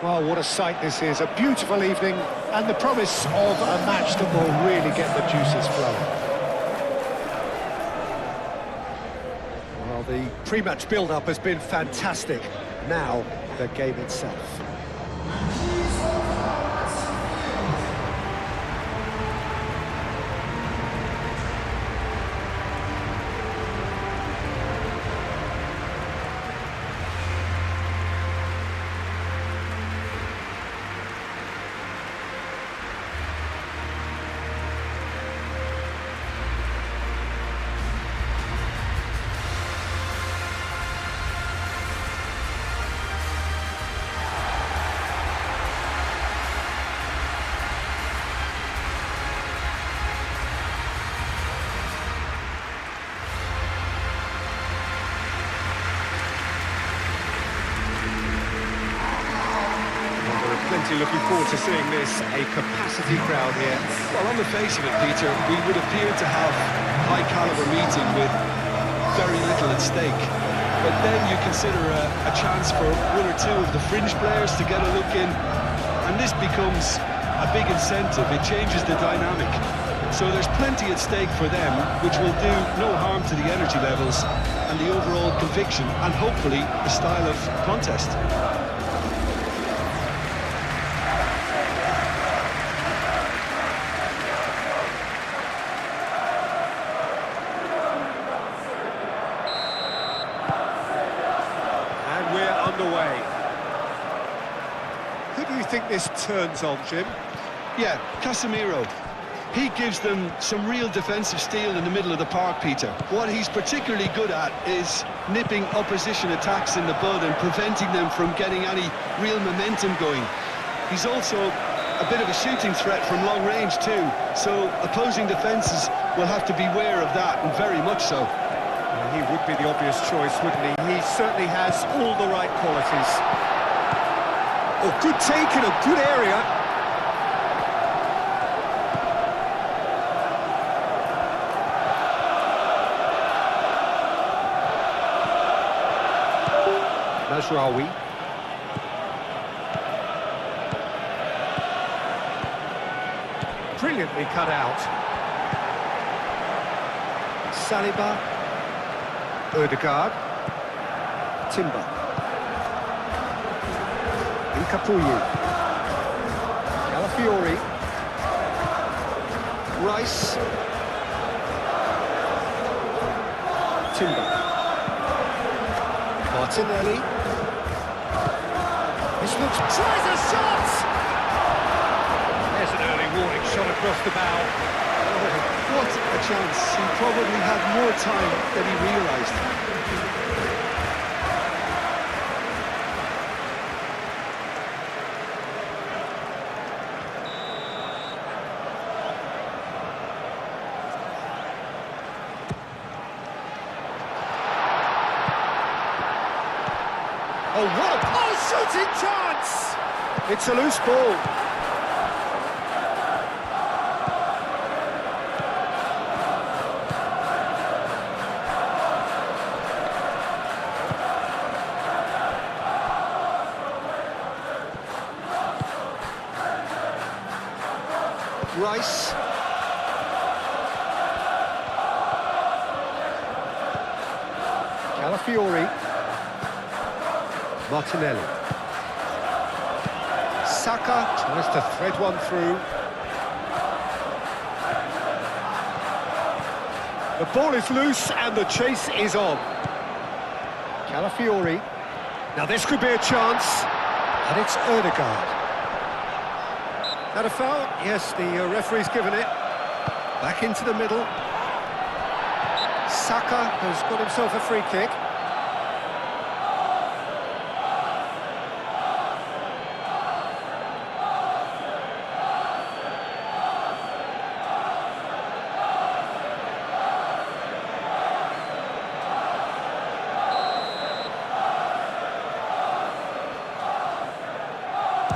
Well, what a sight this is. A beautiful evening and the promise of a match that will really get the juices flowing. Well, the pre-match build-up has been fantastic. Now, the game itself. Looking forward to seeing this, a capacity crowd here. Well, on the face of it, Peter, we would appear to have a high-caliber meeting with very little at stake. But then you consider a chance for one or two of the fringe players to get a look in, and this becomes a big incentive. It changes the dynamic. So there's plenty at stake for them, which will do no harm to the energy levels and the overall conviction, and hopefully the style of contest. Underway. Who do you think this turns on, Jim? Yeah, Casemiro. He gives them some real defensive steel in the middle of the park, Peter. What he's particularly good at is nipping opposition attacks in the bud and preventing them from getting any real momentum going. He's also a bit of a shooting threat from long range too, so opposing defences will have to beware of that, and very much so. He would be the obvious choice, wouldn't he? He certainly has all the right qualities. Oh, good take in a good area. Mazraoui. Brilliantly cut out. Saliba. Odegaard, Timber, Incapuyu, Calafiori, Rice, Timber, Martinelli. This looks... tries a shot! There's an early warning shot across the bow. What a chance. He probably had more time than he realised. Oh, what a shooting chance! It's a loose ball. Rice. Calafiori. Martinelli. Saka tries to thread one through. The ball is loose and the chase is on. Calafiori. Now this could be a chance. And it's Odegaard. Had a foul? Yes, the referee's given it. Back into the middle. Saka has got himself a free kick.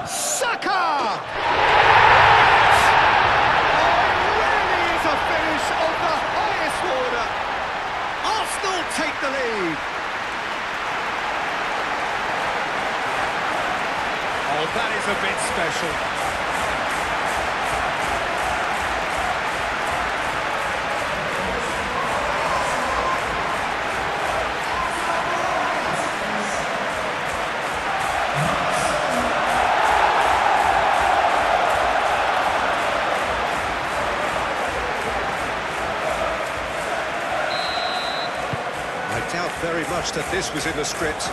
Saka! Take the lead. Oh, that is a bit special. I doubt very much that this was in the script.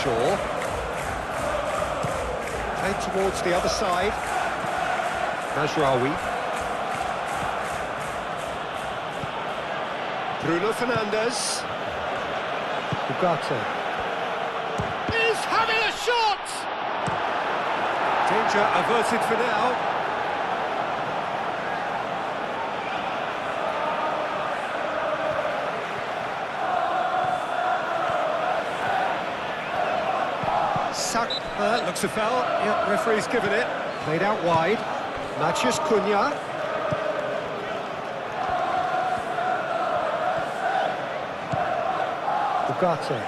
Shaw. Played towards the other side. Mazraoui. Bruno Fernandes. Ugarte. He's having a shot! Danger averted for now. Looks a foul. Yep, referee's given it. Played out wide. Matheus Cunha. Ugarte.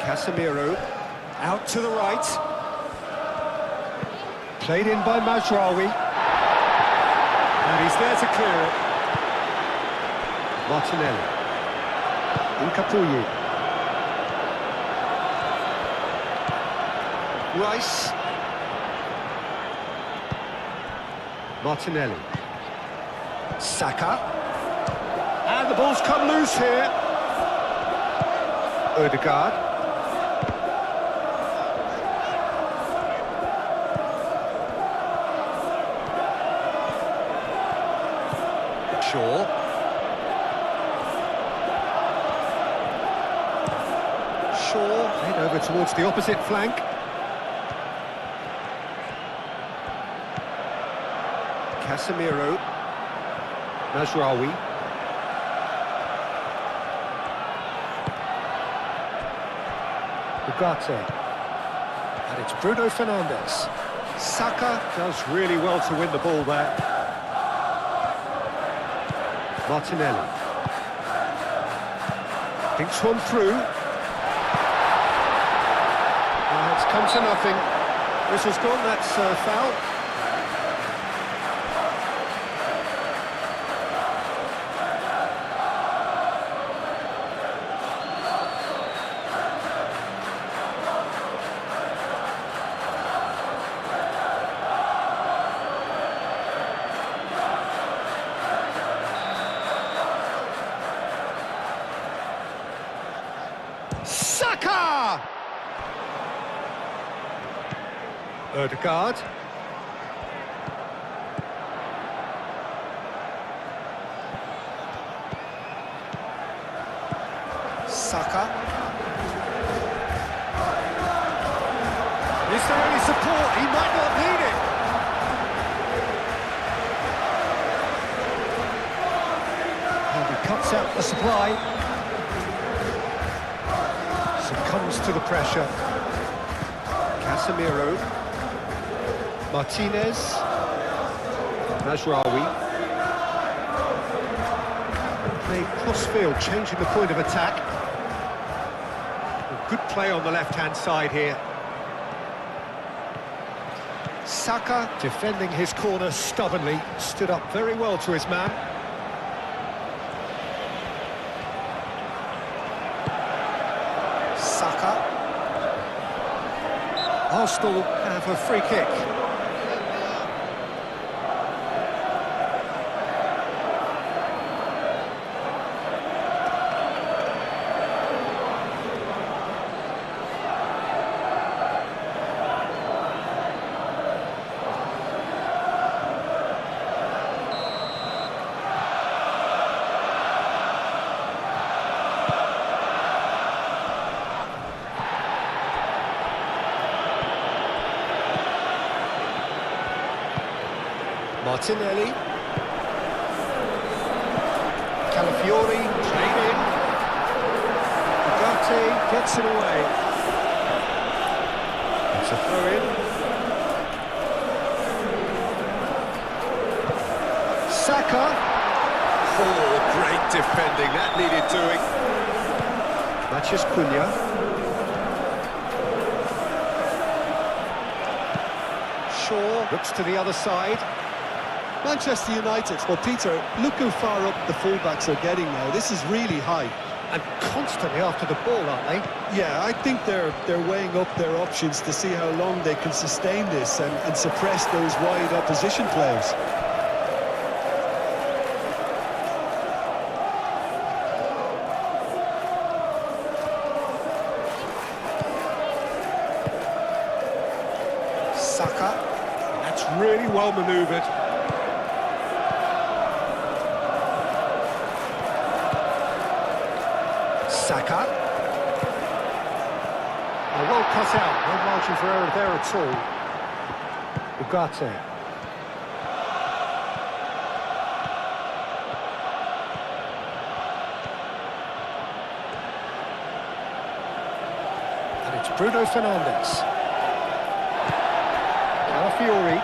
Casemiro. Out to the right. Played in by Mazraoui. And he's there to clear it. Martinelli. Nkapuyi. Rice. Martinelli. Saka. And the ball's come loose here. Ødegaard. Shaw. Shaw. Played over towards the opposite flank. Casemiro. Mazraoui. Ugarte. And it's Bruno Fernandes. Saka does really well to win the ball there. Martinelli. Thinks one through. It's come to nothing. Whistle's gone, that's foul. Saka! Ødegaard. Saka. Is there any support? He might not need it. And he cuts out the supply. Succumbs to the pressure. Casemiro. Martinez. Mazraoui. Played cross-field, changing the point of attack. Good play on the left-hand side here. Saka, defending his corner stubbornly, stood up very well to his man. Saka. Arsenal have a free kick. Martinelli. Calafiori, played in. Ugarte gets it away. It's a throw-in. Saka. Oh, great defending, that needed doing. Matheus Cunha. Shaw looks to the other side. Manchester United. Well, Peter, look how far up the fullbacks are getting now. This is really high. And constantly after the ball, aren't they? Yeah, I think they're weighing up their options to see how long they can sustain this and suppress those wide opposition players. Saka. That's really well manoeuvred. Saka. Well cut out, no margin for error there at all. Ugarte. And it's Bruno Fernandes. Calafiori.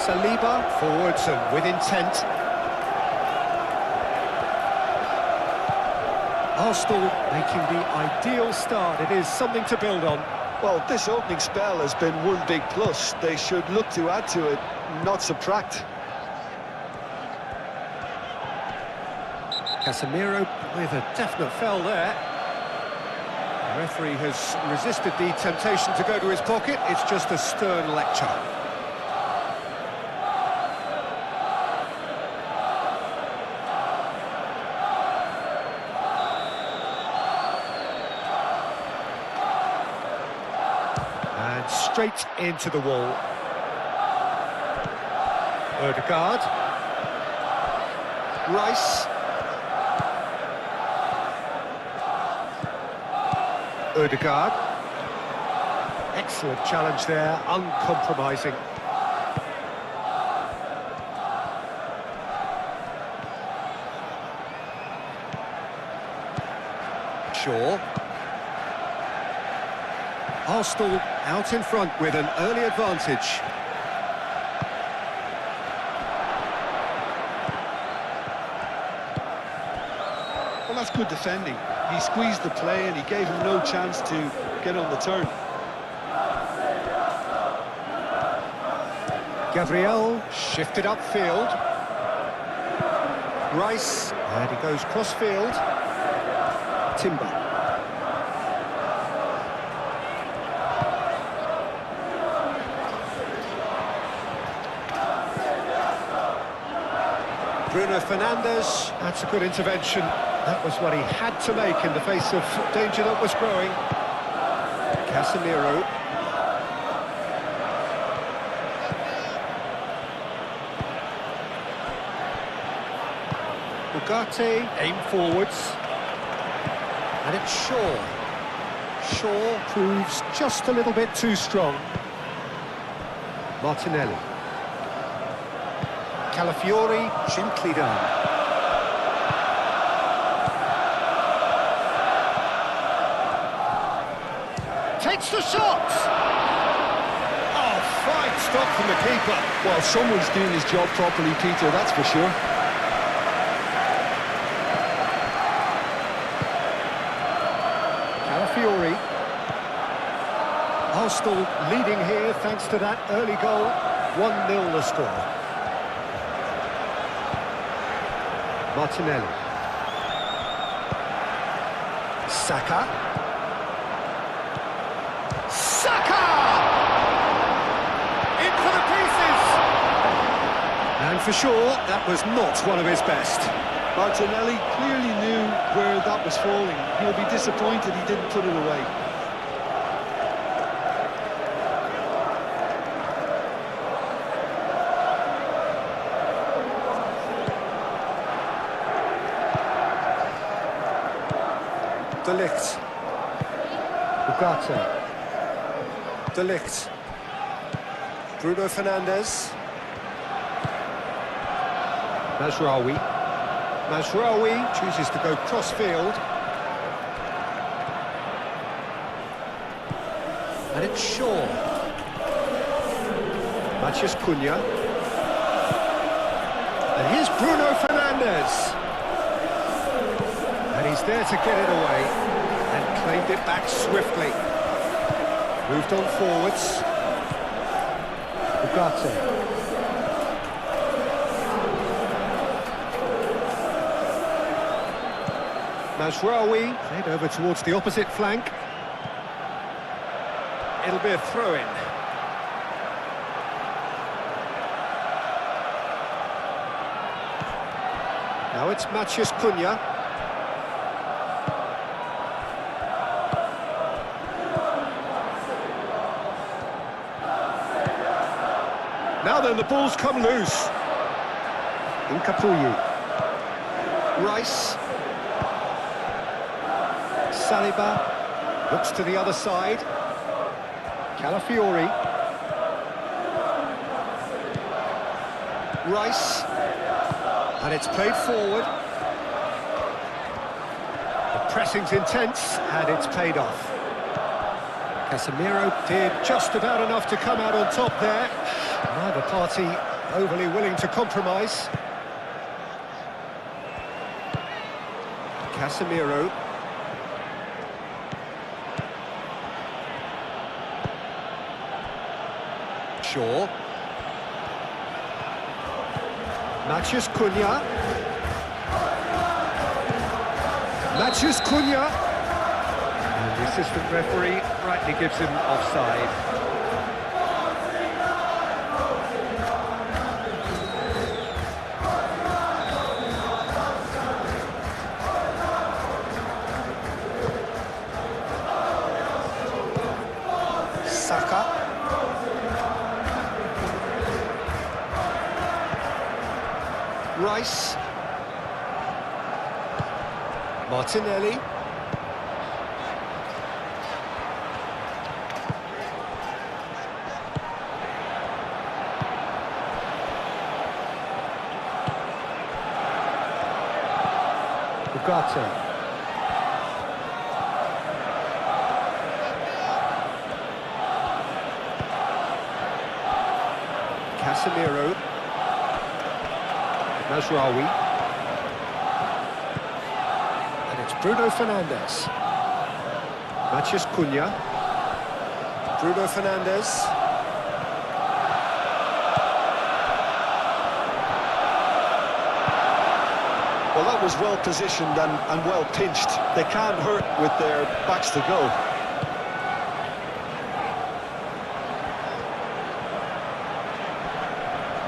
Saliba, forwards and with intent. Arsenal making the ideal start. It is something to build on. Well, this opening spell has been one big plus. They should look to add to it, not subtract. Casemiro with a definite foul there. The referee has resisted the temptation to go to his pocket. It's just a stern lecture. And straight into the wall. Ødegaard. Rice. Ødegaard. Excellent challenge there, uncompromising. Shaw. Arsenal out in front with an early advantage. Well, that's good defending. He squeezed the play and he gave him no chance to get on the turn. Gabriel shifted upfield. Rice, and he goes cross-field. Timber. Bruno Fernandes, that's a good intervention. That was what he had to make in the face of danger that was growing. Casemiro. Ugarte, aim forwards. And it's Shaw. Shaw proves just a little bit too strong. Martinelli. Calafiori, gently done. Takes the shot! Oh, fine stop from the keeper. Well, someone's doing his job properly, Peter, that's for sure. Calafiori. Arsenal leading here thanks to that early goal. 1-0 the score. Martinelli. Saka. Saka! In for the pieces! And for sure, that was not one of his best. Martinelli clearly knew where that was falling. He'll be disappointed he didn't put it away. De Ligt. Ugarte. De Ligt. Bruno Fernandes. Mazraoui. Mazraoui chooses to go cross-field. And it's Shaw. Matheus Cunha. And here's Bruno Fernandes. Fernandez. And he's there to get it away and claimed it back swiftly. Moved on forwards. Ugarte. Mazraoui played over towards the opposite flank. It'll be a throw-in. Now it's Matheus Cunha. Now then, the ball's come loose. Incapuyi. Rice. Saliba looks to the other side. Calafiori. Rice. And it's played forward. The pressing's intense, and it's paid off. Casemiro did just about enough to come out on top there. Neither party overly willing to compromise. Casemiro. Shaw. Matheus Cunha. Matheus Cunha. And the assistant referee rightly gives him offside. Saka. Rice. Martinelli. Ugarte. Casemiro. Mazraoui. And it's Bruno Fernandes. Matheus Cunha. Bruno Fernandes. Well, that was well positioned and well pinched. They can't hurt with their backs to go.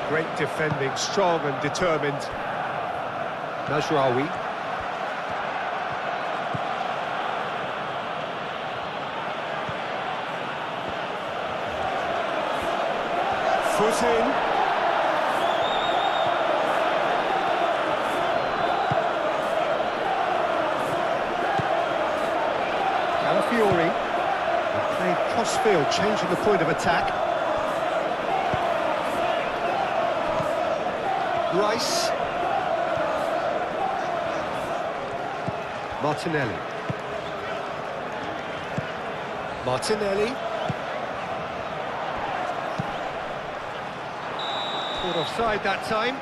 Great defending, strong and determined. Mazraoui. Foot in. Calafiori. Played cross-field, changing the point of attack. Rice. Martinelli. Martinelli. Caught offside that time.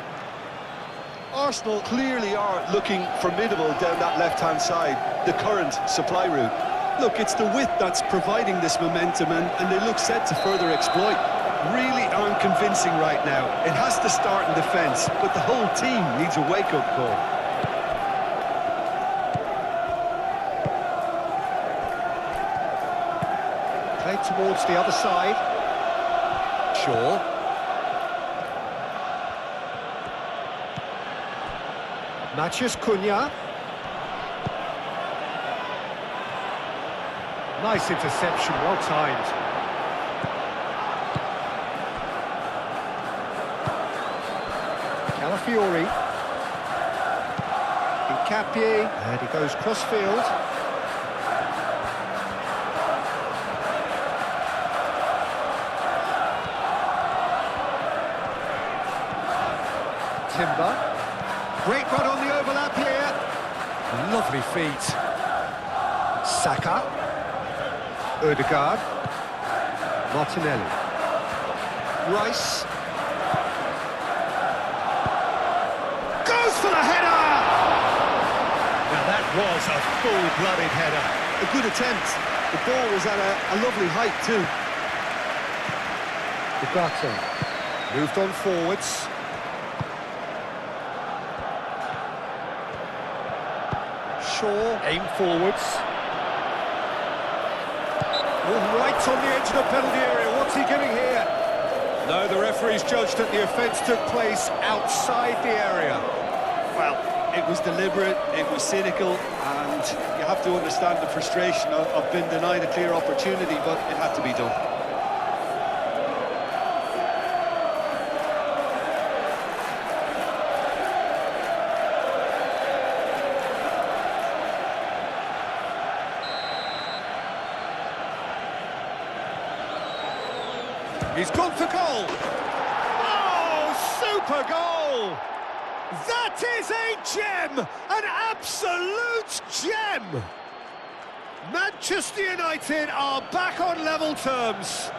Arsenal clearly are looking formidable down that left-hand side, the current supply route. Look, it's the width that's providing this momentum, and they look set to further exploit. Really aren't convincing right now. It has to start in defence, but the whole team needs a wake-up call. Played towards the other side. Shaw. Matheus Cunha. Nice interception, well timed. Calafiori. Incapié, and he goes cross-field. Timber. Great run on the overlap here. Lovely feet. Saka. Ødegaard. Martinelli. Rice. Goes for the header! was a full-blooded header. A good attempt. The ball was at a lovely height too. Ugarte moved on forwards. Shaw aimed forwards. Oh, right on the edge of the penalty area. What's he giving here? No, the referee's judged that the offence took place outside the area. Well, it was deliberate, it was cynical, and you have to understand the frustration of being denied a clear opportunity, but it had to be done. He's gone for goal! Oh, super goal! That is a gem! An absolute gem! Manchester United are back on level terms.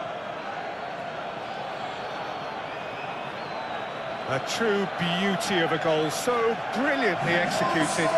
A true beauty of a goal, so brilliantly executed.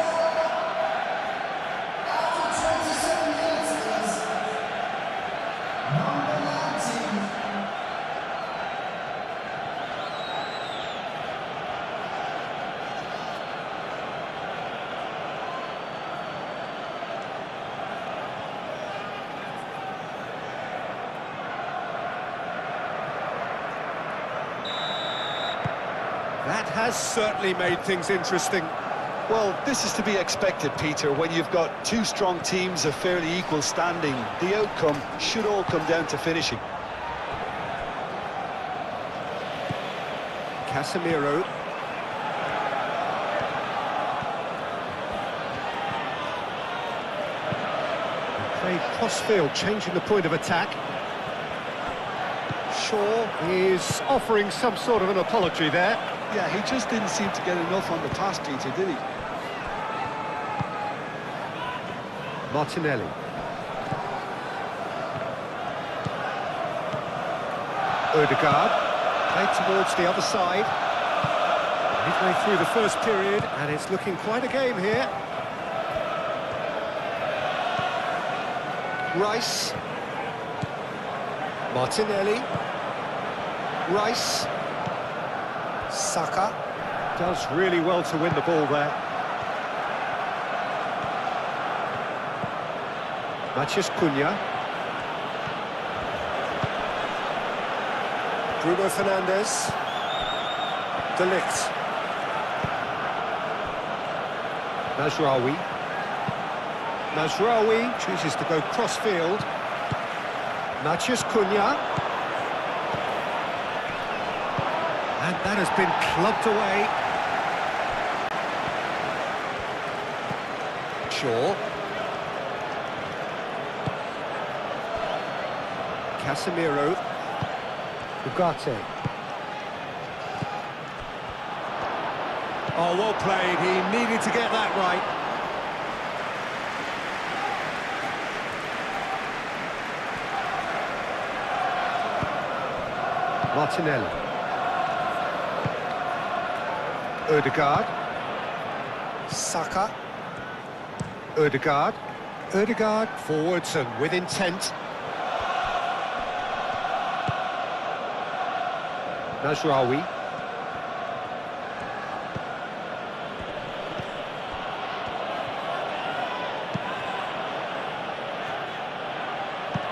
That has certainly made things interesting. Well, this is to be expected, Peter, when you've got two strong teams of fairly equal standing. The outcome should all come down to finishing. Casemiro. Played cross-field, changing the point of attack. Shaw is offering some sort of an apology there. Yeah, he just didn't seem to get enough on the pass, Peter, did he? Martinelli. Odegaard. Played towards the other side. Midway through the first period, and it's looking quite a game here. Rice. Martinelli. Rice. Saka. Does really well to win the ball there. Matheus Cunha. Bruno Fernandes. De Ligt. Mazraoui. Mazraoui chooses to go cross-field. Matheus Cunha. And that has been clubbed away. Shaw. Casemiro. Ugarte. Oh, well played. He needed to get that right. Martinelli. Odegaard. Saka. Odegaard. Odegaard forwards and with intent. Mazraoui.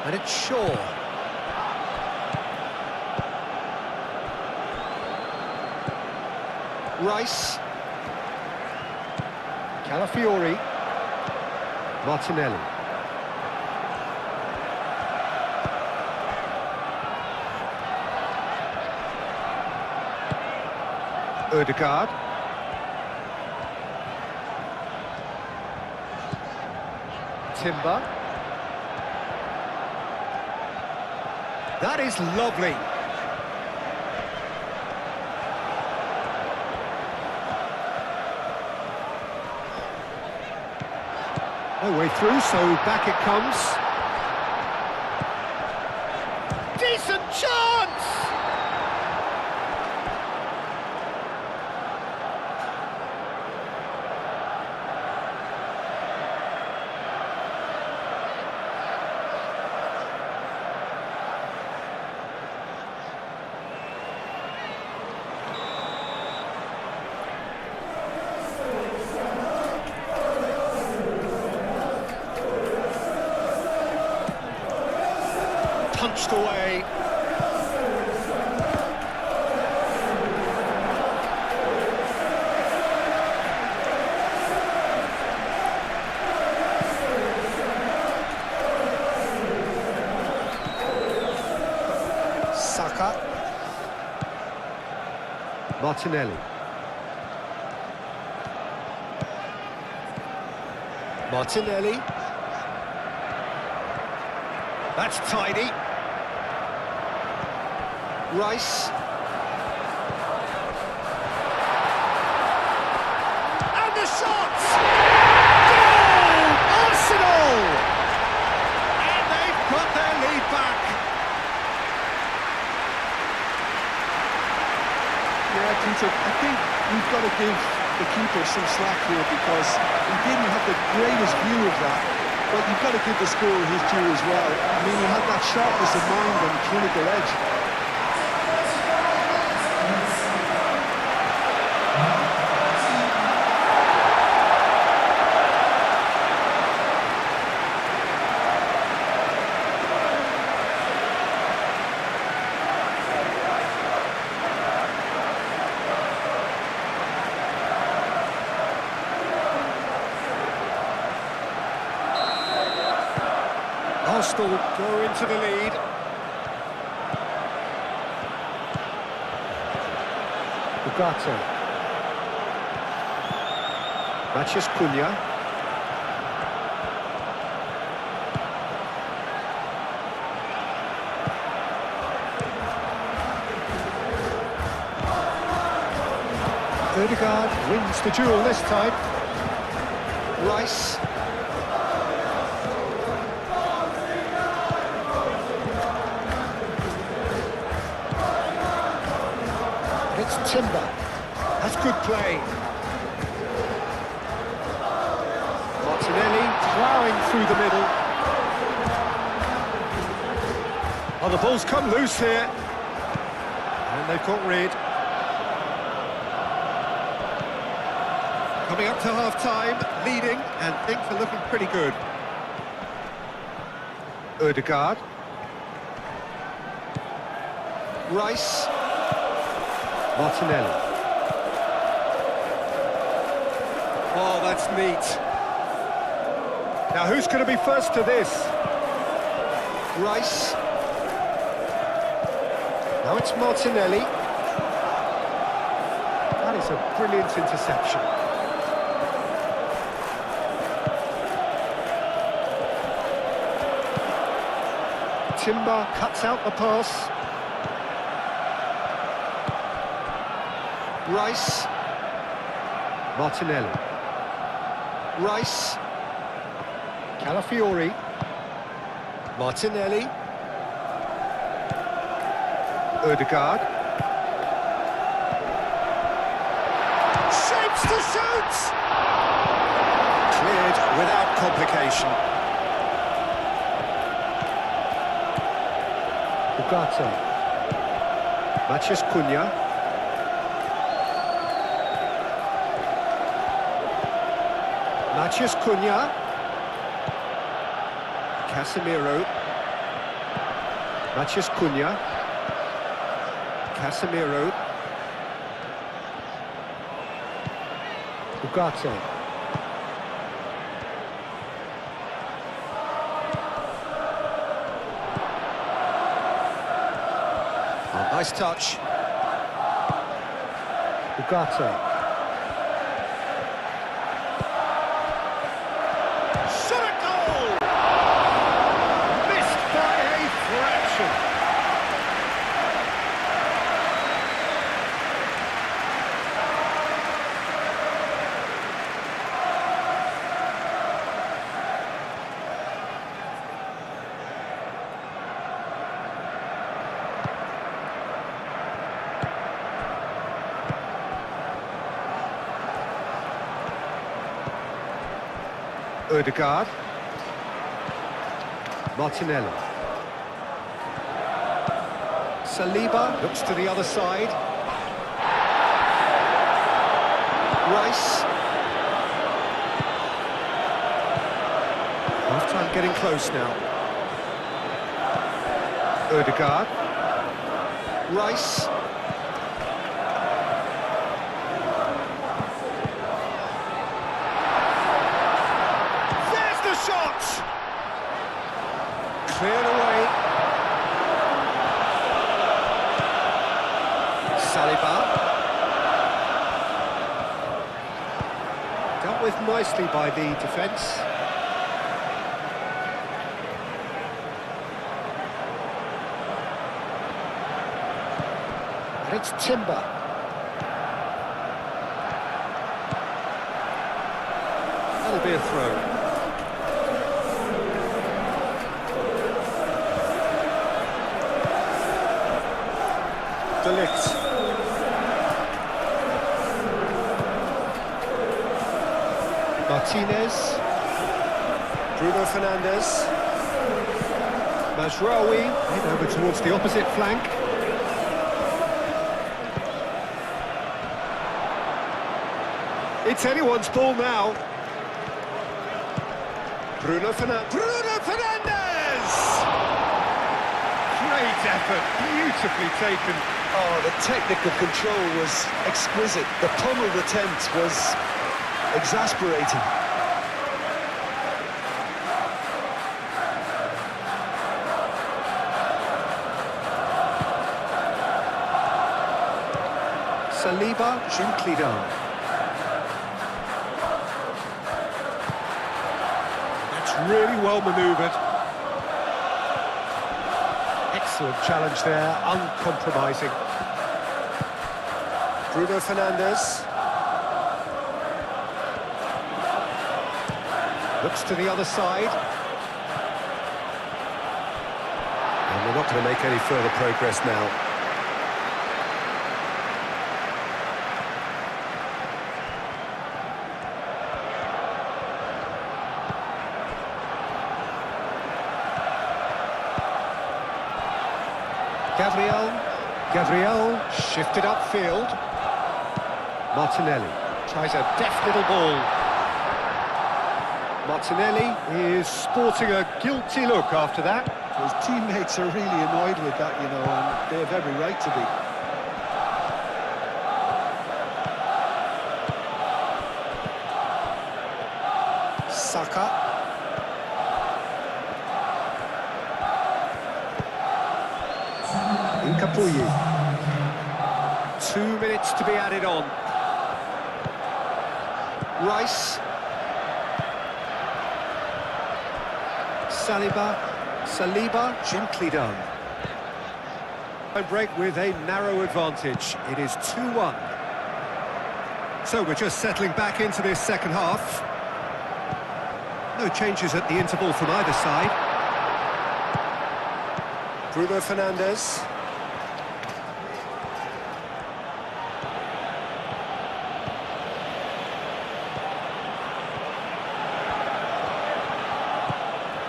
And it's Shaw. Rice. Calafiori. Martinelli. Odegaard. Timber. That is lovely. No way through, so back it comes. Decent chance! punched away. Saka. Martinelli. Martinelli. That's tidy. Rice. And the shot! Goal! Arsenal! And they've got their lead back. Yeah, Peter, I think we've got to give the keeper some slack here because he didn't have the greatest view of that, but you've got to give the scorer his due as well. I mean, he had that sharpness of mind and clinical edge. Arsenal go into the lead. Ugarte. Matheus Cunha. Ødegaard wins the duel this time. Rice. It's Timber. That's good play. Martinelli ploughing through the middle. Oh, the ball's come loose here. And they've got rid. Coming up to half-time, leading, and things are looking pretty good. Ødegaard. Rice. Martinelli. Oh, that's neat. Now, who's going to be first to this? Rice. Now it's Martinelli. That is a brilliant interception. Timber cuts out the pass. Rice. Martinelli. Rice. Calafiori. Martinelli. Ødegaard. Shapes to shoot! Cleared without complication. Ugarte. Matheus Cunha. Matheus Cunha. Casemiro. Matheus Cunha. Casemiro. Ugarte. Oh, nice touch. Ugarte. Ødegaard. Martinelli. Saliba looks to the other side. Rice. Half-time getting close now. Odegaard. Rice. There's the shot! Cleared away. Saliba. Dealt with nicely by the defence. And it's Timber. That'll be a throw. De Ligt. Martinez. Bruno Fernandes. Mazraoui, head over towards the opposite flank. It's anyone's ball now. Bruno Fernandes! Great effort, beautifully taken. Oh, the technical control was exquisite. The pummeled attempt was exasperating. Saliba, gently done. Really well manoeuvred. Excellent challenge there, uncompromising. Bruno Fernandes. Looks to the other side. And we're not going to make any further progress now. Gabriel shifted upfield. Martinelli tries a deft little ball. Martinelli is sporting a guilty look after that. His teammates are really annoyed with that, you know, and they have every right to be. Saka. Incapuyi. 2 minutes to be added on. Rice. Saliba, gently done. Break with a narrow advantage. It is 2-1. So we're just settling back into this second half. No changes at the interval from either side. Bruno Fernandes.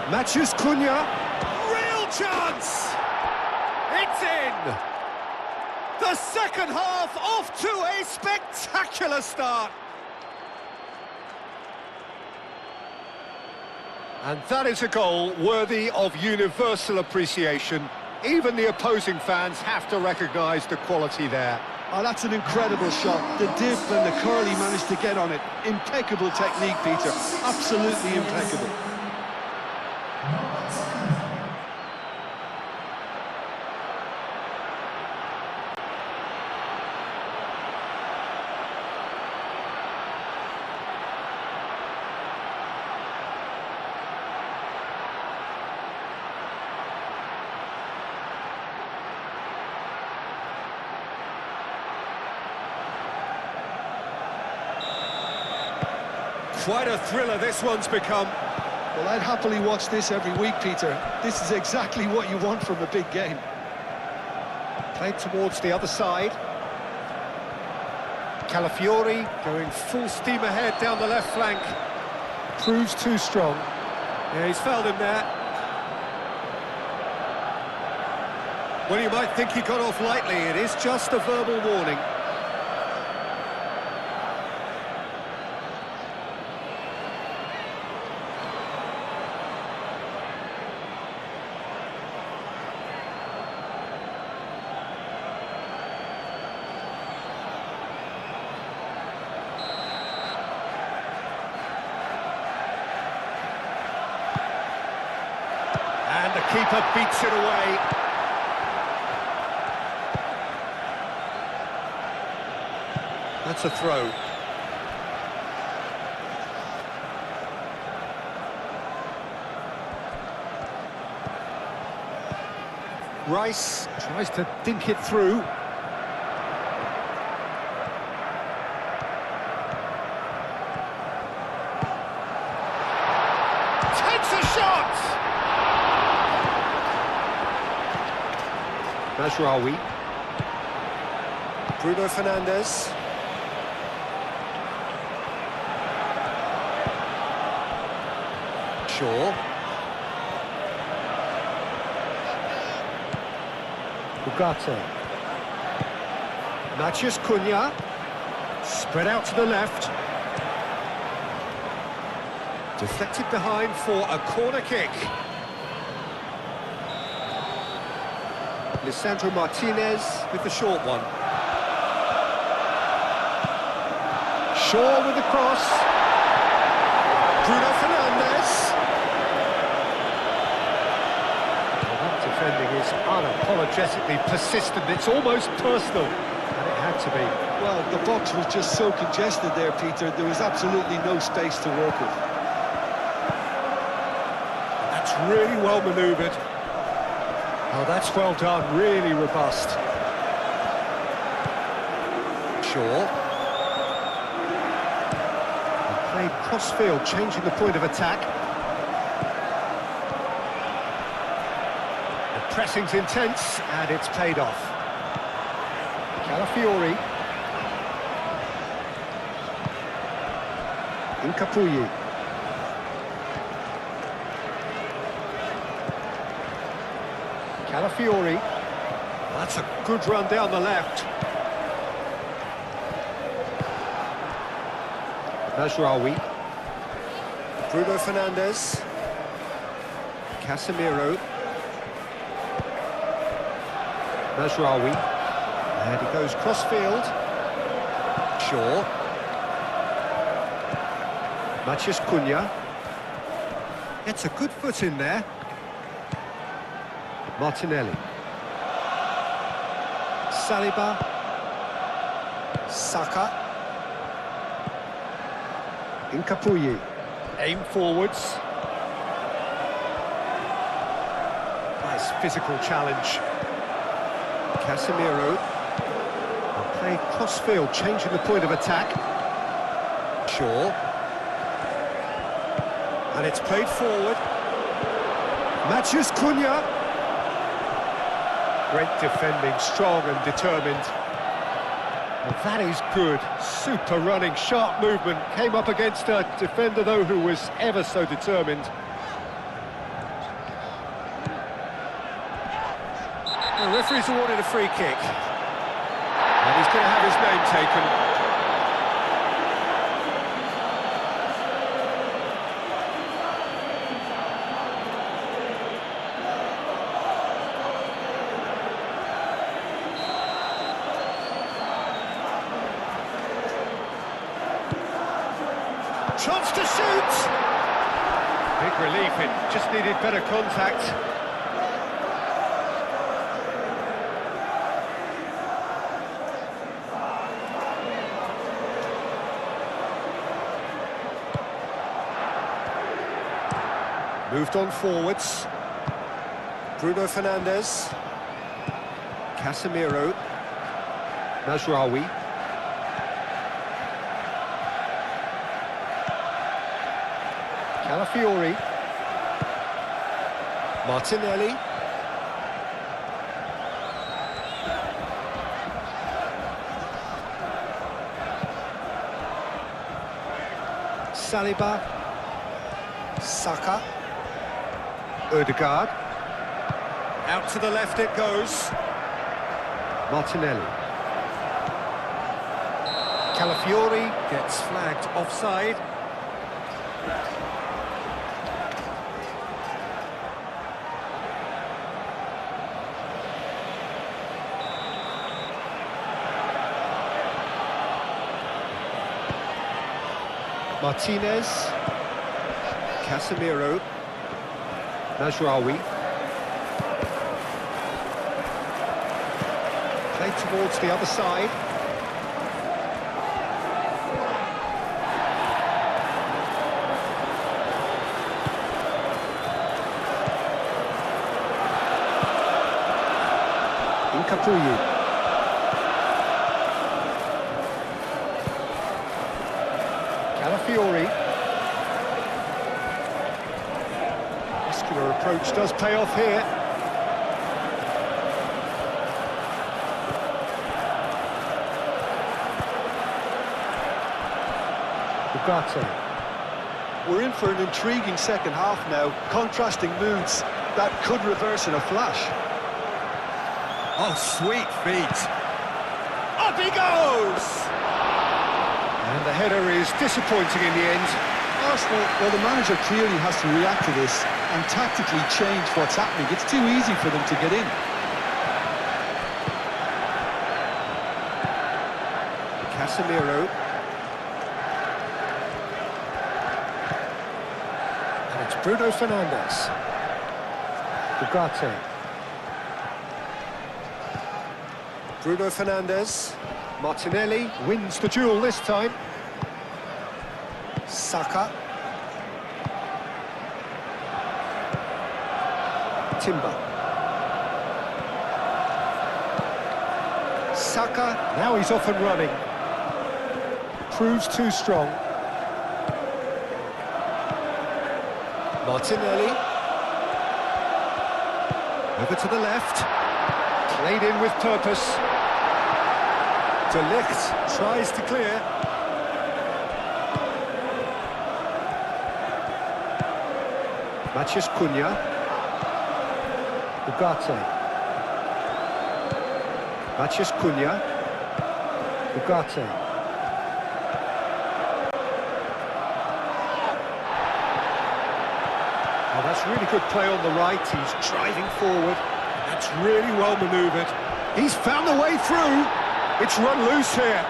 Matthews Cunha, real chance! It's in! The second half off to a spectacular start! And that is a goal worthy of universal appreciation. Even the opposing fans have to recognise the quality there. Oh, that's an incredible shot. The dip and the curl he managed to get on it. Impeccable technique, Peter. Absolutely impeccable. Quite a thriller this one's become. Well, I'd happily watch this every week, Peter. This is exactly what you want from a big game. Played towards the other side. Calafiori going full steam ahead down the left flank. Proves too strong. Yeah, he's fouled him there. Well, you might think he got off lightly. It is just a verbal warning. The keeper beats it away. That's a throw. Rice tries to dink it through. Takes a shot! Mazraoui. Bruno Fernandes. Shaw. Ugarte. Matheus Cunha. Spread out to the left. Deflected behind for a corner kick. Lisandro Martinez with the short one. Shaw with the cross. Bruno Fernandes. Well, that defending is unapologetically persistent. It's almost personal, and it had to be. Well, the box was just so congested there, Peter. There was absolutely no space to work with. That's really well manoeuvred. Oh, that's well done, really robust. Shaw. And played cross-field, changing the point of attack. The pressing's intense, and it's paid off. Calafiori. Incapuyi. Calafiori. That's a good run down the left. Mazraoui. Bruno Fernandes. Casemiro. Mazraoui. And he goes cross-field. Shaw. Matheus Cunha. Gets a good foot in there. Martinelli. Saliba. Saka. Incapuyi. Aim forwards. Nice physical challenge. Casemiro. Played cross-field, changing the point of attack. Shaw. And it's played forward. Matheus Cunha. Great defending, strong and determined. Well, that is good. Super running, sharp movement. Came up against a defender, though, who was ever so determined. The referee's awarded a free kick. And he's going to have his name taken. Chance to shoot! Big relief, it just needed better contact. Moved on forwards. Bruno Fernandes. Casemiro. Mazraoui. Calafiori. Martinelli. Saliba. Saka. Odegaard. Out to the left it goes. Martinelli. Calafiori gets flagged offside. Martinez. Casemiro. Mazraoui. towards the other side. Incapuyi. Calafiori. Muscular approach does pay off here. Ugarte. We're in for an intriguing second half now. Contrasting moods that could reverse in a flash. Oh, sweet feet. Up he goes! And the header is disappointing in the end. Arsenal, well, the manager clearly has to react to this and tactically change what's happening. It's too easy for them to get in. Casemiro. And it's Bruno Fernandes. Ugarte. Bruno Fernandes. Martinelli wins the duel this time. Saka. Timber. Saka, now he's off and running. Proves too strong. Martinelli. Over to the left. Played in with purpose. De Ligt tries to clear. Matheus Cunha. Ugarte. Matheus Cunha. Ugarte. Oh, that's really good play on the right. He's driving forward. That's really well manoeuvred. He's found the way through. It's run loose here.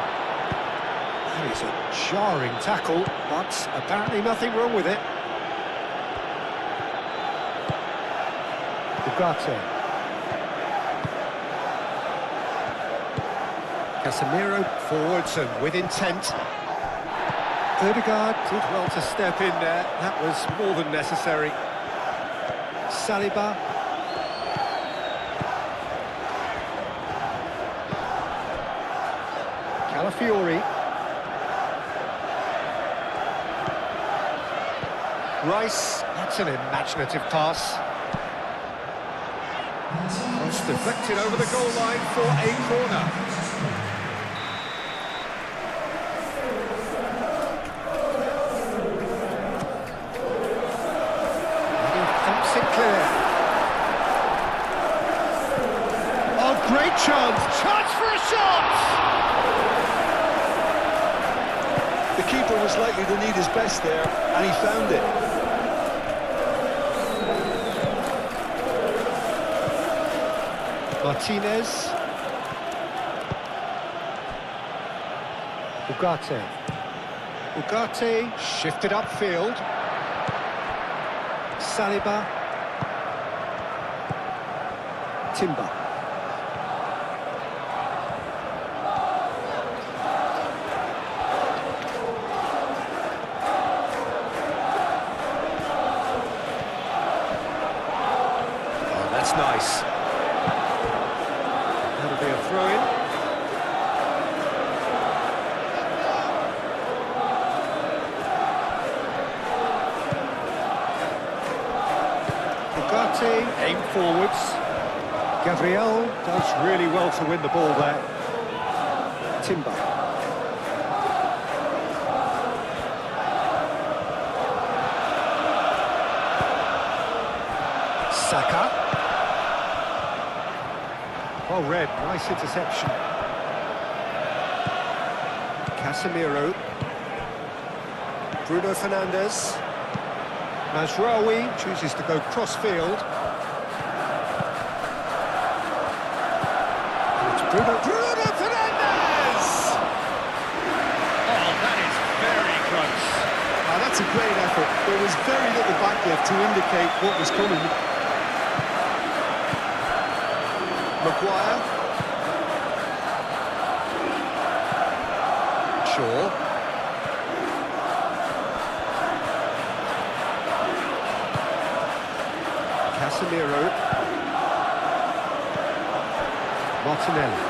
That is a jarring tackle, but apparently nothing wrong with it. Ugarte. Casemiro forwards and with intent. Ødegaard did well to step in there. That was more than necessary. Saliba. Calafiori. Rice, that's an imaginative pass. It's deflected over the goal line for a corner. And he thumps it clear. Oh, great chance! Chance for a shot! The keeper was likely to need his best there, and he found it. Martinez. Ugarte. Ugarte shifted upfield. Saliba. Timber. Oh, that's nice. That'll be a throw-in. Ugarte, aim forwards. Gabriel does really well to win the ball there. Timber. Saka. Well read, nice interception. Casemiro. Bruno Fernandes. Mazraoui chooses to go cross-field. And it's Bruno Fernandes! Oh, that is very close. Now, that's a great effort. There was very little backlift to indicate what was coming. Maguire. Shaw. Casemiro. Martinelli.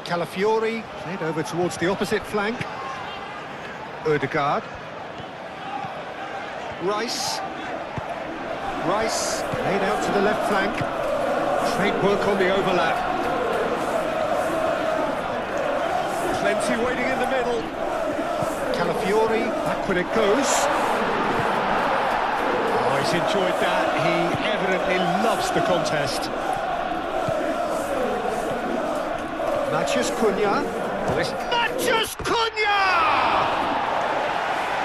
Calafiori played over towards the opposite flank. Ødegaard. Rice laid out to the left flank. Great work on the overlap. Plenty waiting in the middle. Calafiori, back when it goes. Oh, he's enjoyed that. He evidently loves the contest. Matheus Cunha. Matheus Cunha!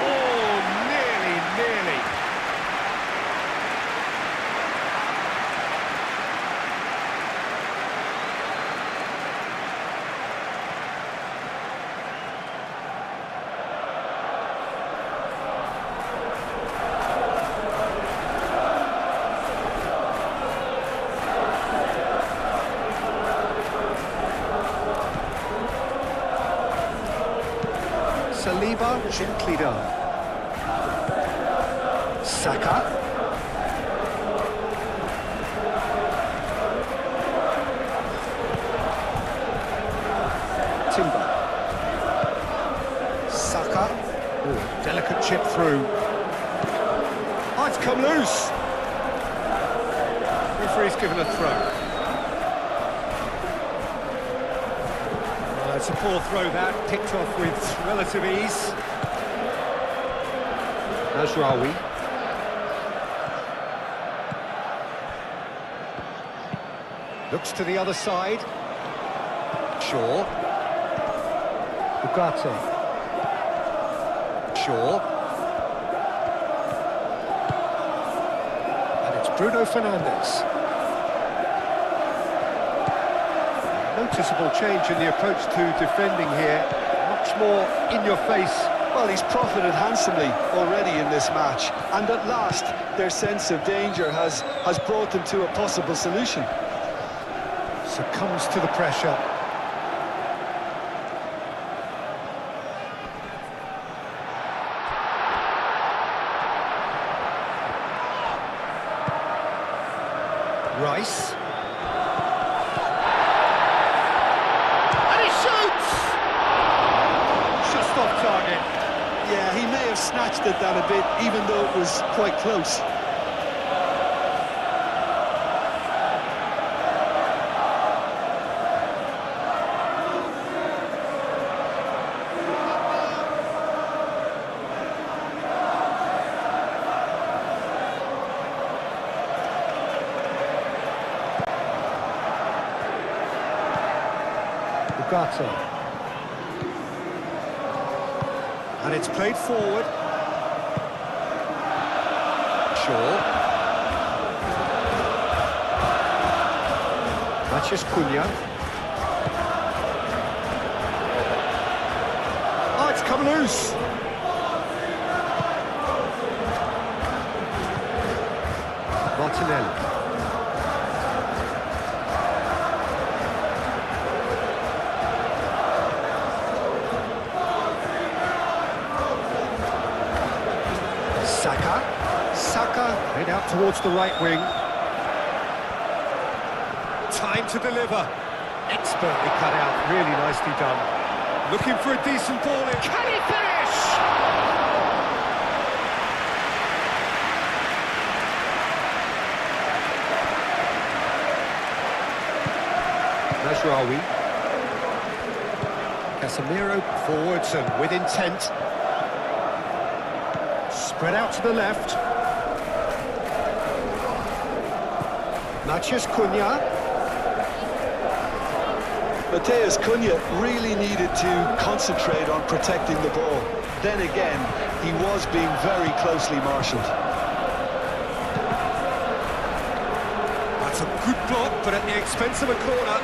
Oh, nearly. Saliba, gently done. Saka. Timber. Saka. Ooh, delicate chip through. Oh, it's come loose. Referee's given a throw. It's a poor throw that, picked off with relative ease. Mazraoui. Looks to the other side. Shaw. Ugarte. Shaw. And it's Bruno Fernandes. Noticeable change in the approach to defending here. Much more in your face. Well, he's profited handsomely already in this match, and at last their sense of danger has brought them to a possible solution. Succumbs to the pressure. Rice. Off target. Yeah, he may have snatched at that a bit, even though it was quite close. Ugarte. And it's played forward. Shaw. Matheus Cunha. Oh, it's come loose. Martinelli. Saka, head out towards the right wing. Time to deliver. Expertly cut out, really nicely done. Looking for a decent ball in. Can he finish? Mazraoui. Casemiro forwards and with intent. Spread out to the left. Matheus Cunha. Matheus Cunha really needed to concentrate on protecting the ball. Then again, he was being very closely marshalled. That's a good block, but at the expense of a corner.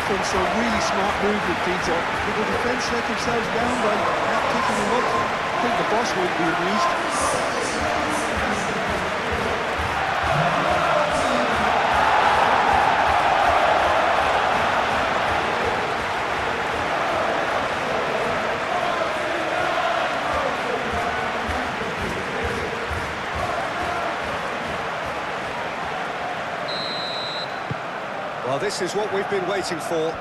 difference, so really smart movement, Peter. Did the defence let themselves down by not picking him up? I think the boss won't be amused. Well, this is what we've been waiting for.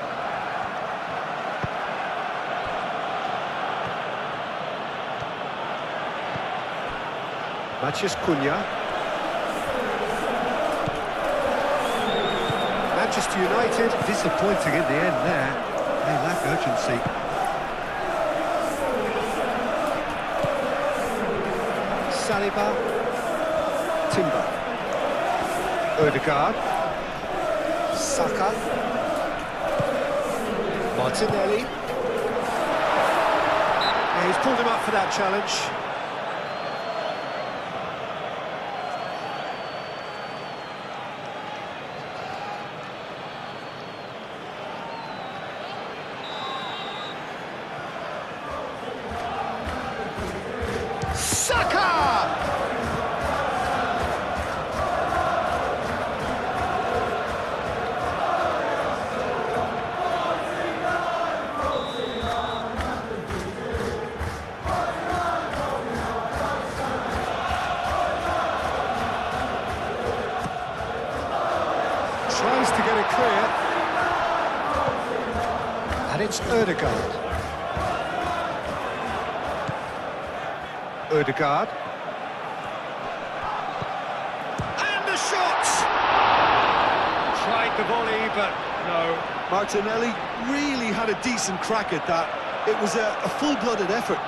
Matheus Cunha. Manchester United disappointing in the end there. They lack urgency. Saliba. Timber. Odegaard. Saka. Martinelli. Yeah, he's pulled him up for that challenge. Saka! Tries to get it clear. And it's Odegaard. Odegaard. And the shot! Tried the volley, but no. Martinelli really had a decent crack at that. It was a full-blooded effort.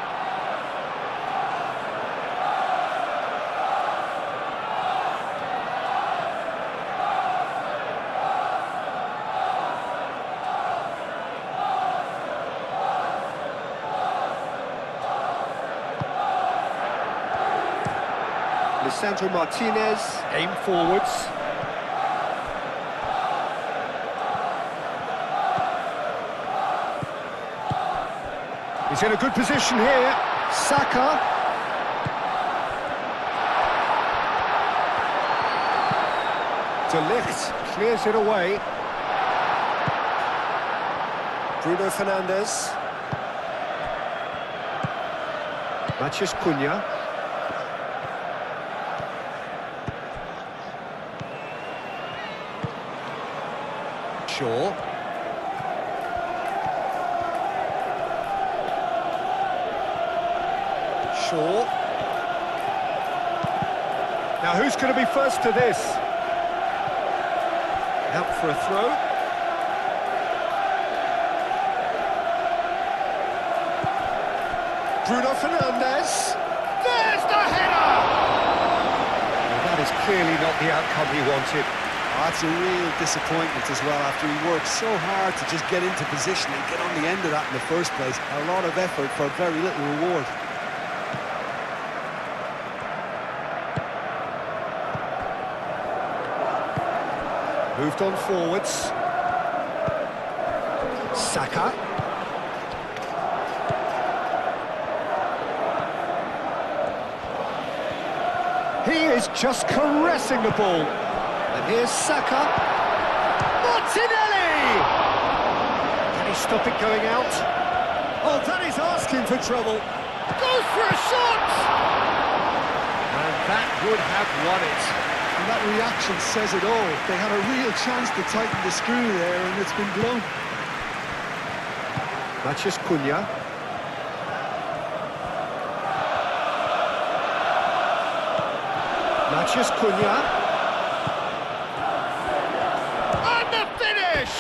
Lisandro Martinez, aim forwards. He's in a good position here. Saka. De Ligt clears it away. Bruno Fernandes. Matheus Cunha. Shaw. Shaw. Now who's going to be first to this? Out for a throw. Bruno Fernandes. There's the header! Well, that is clearly not the outcome he wanted. That's a real disappointment as well, after he worked so hard to just get into position and get on the end of that in the first place. A lot of effort for very little reward. Moved on forwards. Saka. He is just caressing the ball. And here's Saka. Martinelli! Can he stop it going out? Oh, that is asking for trouble. Goes for a shot! And that would have won it. And that reaction says it all. They had a real chance to tighten the screw there, and it's been blown. Matheus Cunha. Matheus Cunha. And the finish!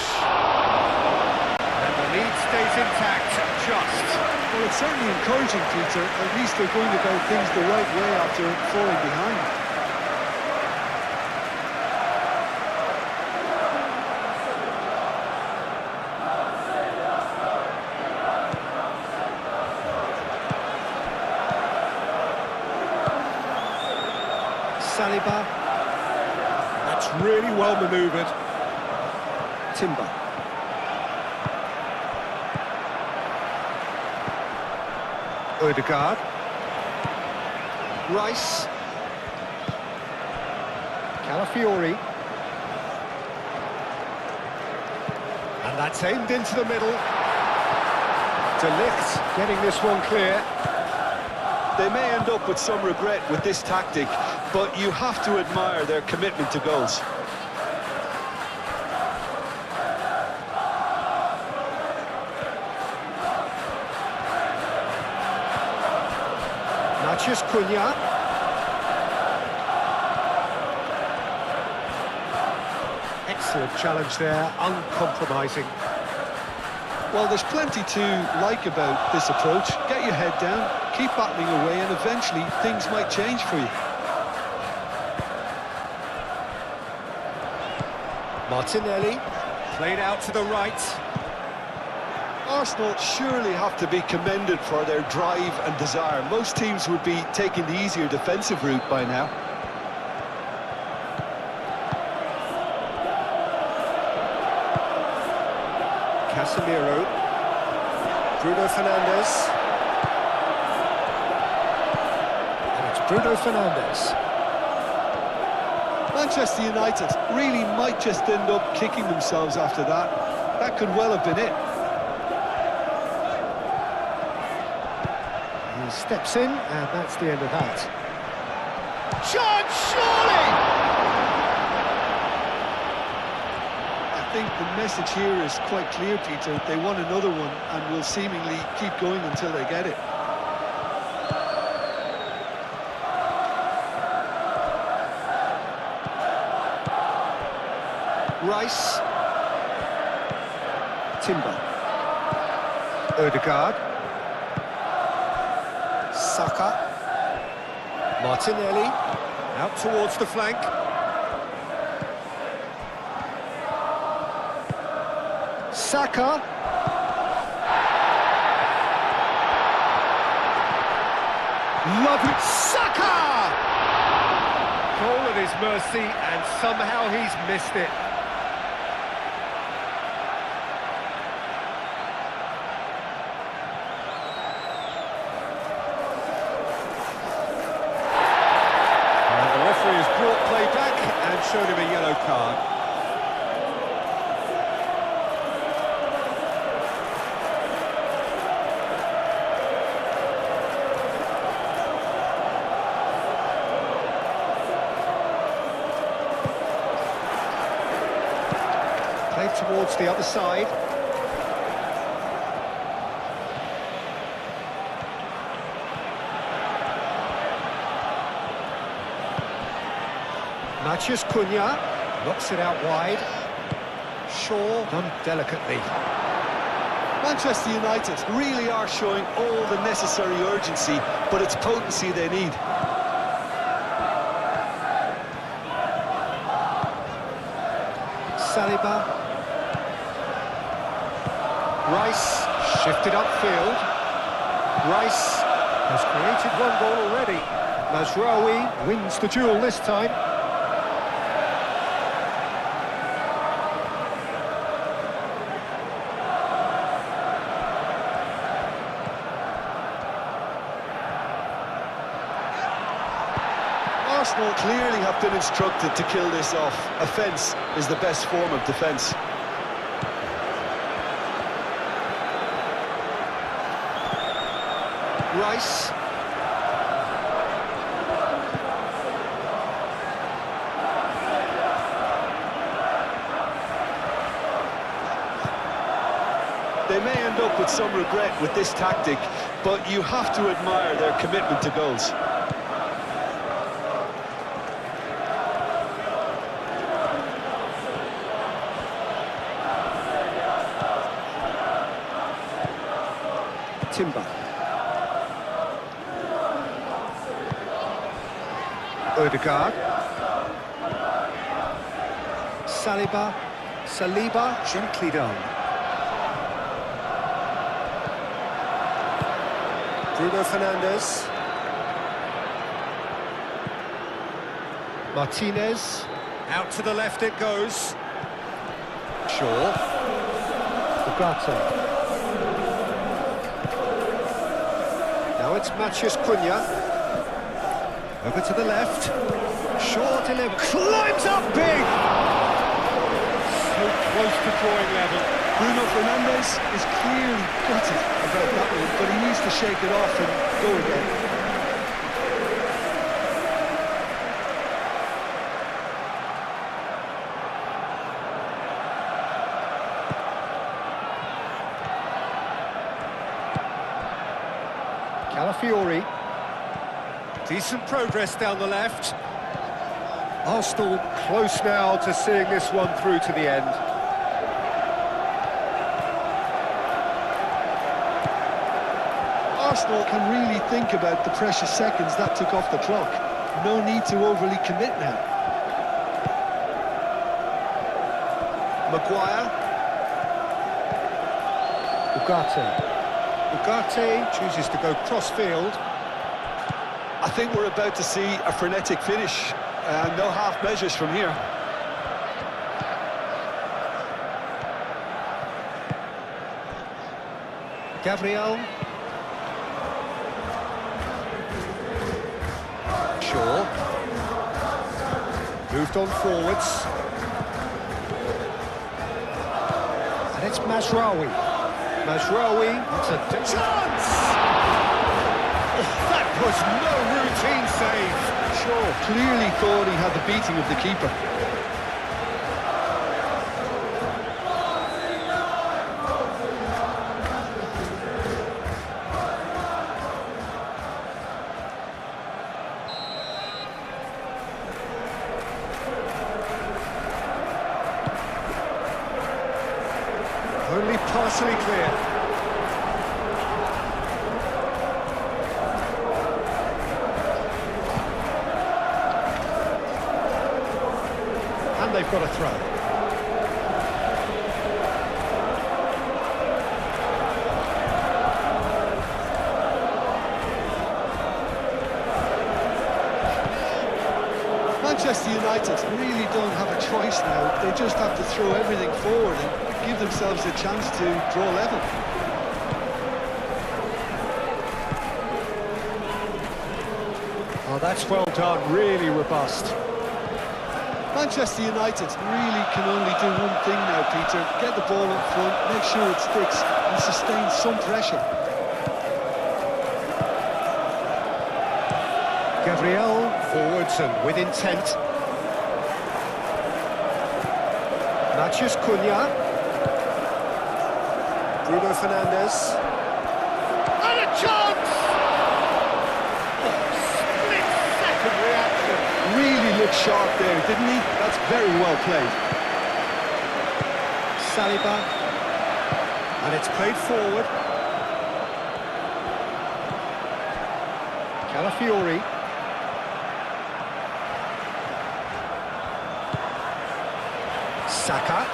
And the lead stays intact, just. Well, it's certainly encouraging, Peter. At least they're going about things the right way after falling behind. Saliba. That's really well manoeuvred. Timber. Odegaard. Rice. Calafiori. And that's aimed into the middle. De Ligt getting this one clear. They may end up with some regret with this tactic, but you have to admire their commitment to goals. Mathias Cunha. Excellent challenge there, uncompromising. Well, there's plenty to like about this approach. Get your head down, keep battling away, and eventually things might change for you. Martinelli, played out to the right. Arsenal surely have to be commended for their drive and desire. Most teams would be taking the easier defensive route by now. Casemiro. Bruno Fernandes. And it's Bruno Fernandes. Manchester United really might just end up kicking themselves after that. That could well have been it. He steps in, and that's the end of that. Chance, surely! I think the message here is quite clear, Peter. They want another one and will seemingly keep going until they get it. Rice. Timber. Odegaard. Saka. Martinelli. Out towards the flank. Saka. Lovely. Saka! Goal at his mercy, and somehow he's missed it. And the referee has brought play back and showed him a yellow card. Played towards the other side. Mathias Cunha knocks it out wide. Shaw done delicately. Manchester United really are showing all the necessary urgency, but it's potency they need. Saliba. Rice shifted upfield. Rice has created one goal already. Mazraoui wins the duel this time. Arsenal clearly have been instructed to kill this off. Offence is the best form of defence. Rice. They may end up with some regret with this tactic, but you have to admire their commitment to goals. Timber. Odegaard. Saliba, gently done. Bruno Fernandes. Martinez. Out to the left it goes. Shaw. Ugarte. Now Now it's Matheus Cunha. Over to the left. Short 11. Climbs up big! So close to drawing level. Bruno Fernandes is clearly gutted about that one, but he needs to shake it off and go again. Calafiori. Decent progress down the left. Arsenal close now to seeing this one through to the end. Arsenal can really think about the precious seconds that took off the clock. No need to overly commit now. Maguire. Ugarte chooses to go cross-field. I think we're about to see a frenetic finish. No half measures from here. Gabriel. Shaw. Moved on forwards. And it's Mazraoui. Mazraoui, it's a chance! Oh, that was no routine save. Shaw clearly thought he had the beating of the keeper. Only partially clear. And they've got a throw. Manchester United really don't have a choice now. They just have to throw everything forward and give themselves a chance to draw level. Oh, that's well done, really robust. Manchester United really can only do one thing now, Peter. Get the ball up front, make sure it sticks and sustain some pressure. Gabriel, forwards and with intent. Matheus Cunha. Bruno Fernandes. And a chance! Oh, split-second reaction. Really looked sharp there, didn't he? That's very well played. Saliba. And it's played forward. Calafiori. Saka.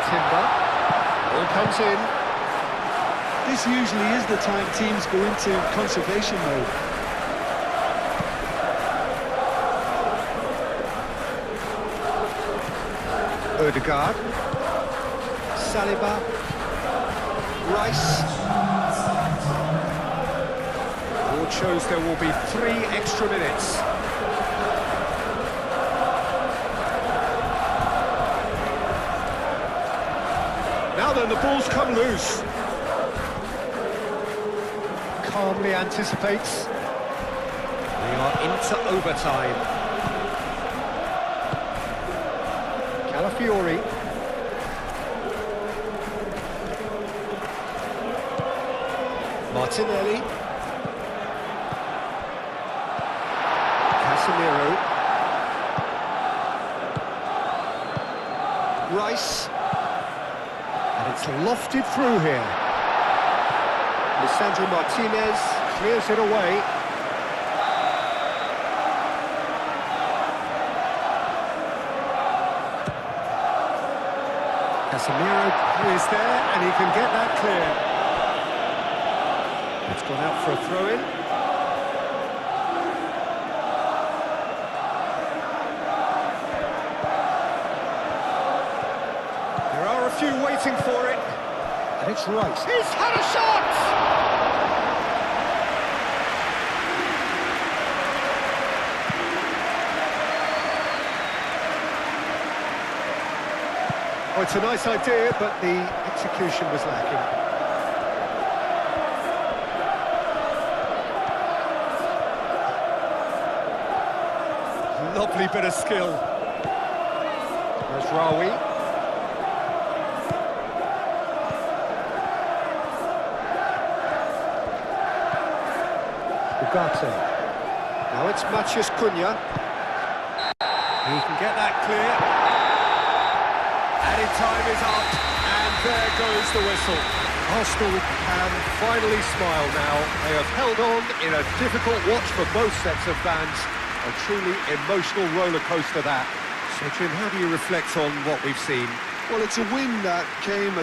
Timber. All comes in. This usually is the time teams go into conservation mode. Odegaard. Saliba. Rice. Board shows there will be 3 extra minutes. Now then, the ball's come loose. Calmly anticipates. We are into overtime. Calafiori. Martinelli. Casemiro. Rice. And it's lofted through here. Lisandro Martinez clears it away. Casemiro is there, and he can get that clear. It's gone out for a throw-in. There are a few waiting for it. And it's right. He's had a shot! Oh, it's a nice idea, but the execution was lacking. Lovely bit of skill. There's Rawi. Ugarte. Now it's Matheus Cunha. He can get that clear. Added time is up, and there goes the whistle. Arsenal can finally smile now. They have held on in a difficult watch for both sets of fans. A truly emotional roller coaster that. So, Jim, how do you reflect on what we've seen? Well, it's a win that came as